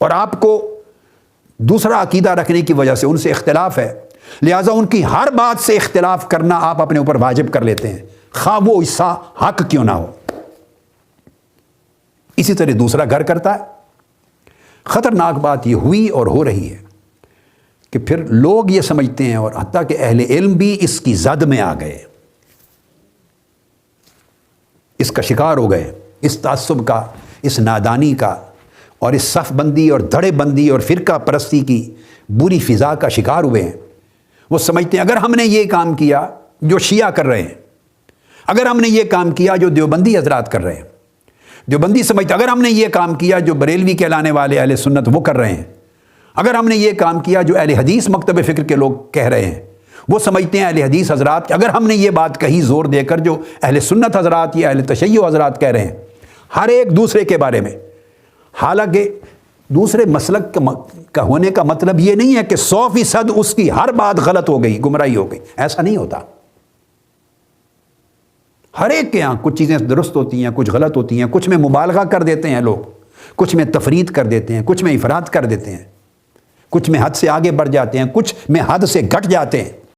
اور آپ کو دوسرا عقیدہ رکھنے کی وجہ سے ان سے اختلاف ہے، لہٰذا ان کی ہر بات سے اختلاف کرنا آپ اپنے اوپر واجب کر لیتے ہیں، خواہ وہ حصہ حق کیوں نہ ہو۔ اسی طرح دوسرا گھر کرتا ہے۔ خطرناک بات یہ ہوئی اور ہو رہی ہے کہ پھر لوگ یہ سمجھتے ہیں، اور حتیٰ کہ اہل علم بھی اس کی زد میں آ گئے، اس کا شکار ہو گئے، اس تعصب کا، اس نادانی کا، اور اس صف بندی اور دھڑے بندی اور فرقہ پرستی کی بری فضا کا شکار ہوئے ہیں۔ وہ سمجھتے ہیں اگر ہم نے یہ کام کیا جو شیعہ کر رہے ہیں، اگر ہم نے یہ کام کیا جو دیوبندی حضرات کر رہے ہیں، دیوبندی سمجھتے اگر ہم نے یہ کام کیا جو بریلوی کہلانے والے اہل سنت وہ کر رہے ہیں، اگر ہم نے یہ کام کیا جو اہل حدیث مکتب فکر کے لوگ کہہ رہے ہیں، وہ سمجھتے ہیں اہل حدیث حضرات کہ اگر ہم نے یہ بات کہی زور دے کر جو اہل سنت حضرات یا اہل تشیع حضرات کہہ رہے ہیں ہر ایک دوسرے کے بارے میں، حالانکہ دوسرے مسلک کا ہونے کا مطلب یہ نہیں ہے کہ 100% اس کی ہر بات غلط ہو گئی، گمراہی ہو گئی، ایسا نہیں ہوتا۔ ہر ایک کے یہاں کچھ چیزیں درست ہوتی ہیں، کچھ غلط ہوتی ہیں، کچھ میں مبالغہ کر دیتے ہیں لوگ، کچھ میں تفرید کر دیتے ہیں، کچھ میں افراد کر دیتے ہیں، کچھ میں حد سے آگے بڑھ جاتے ہیں، کچھ میں حد سے گھٹ جاتے ہیں۔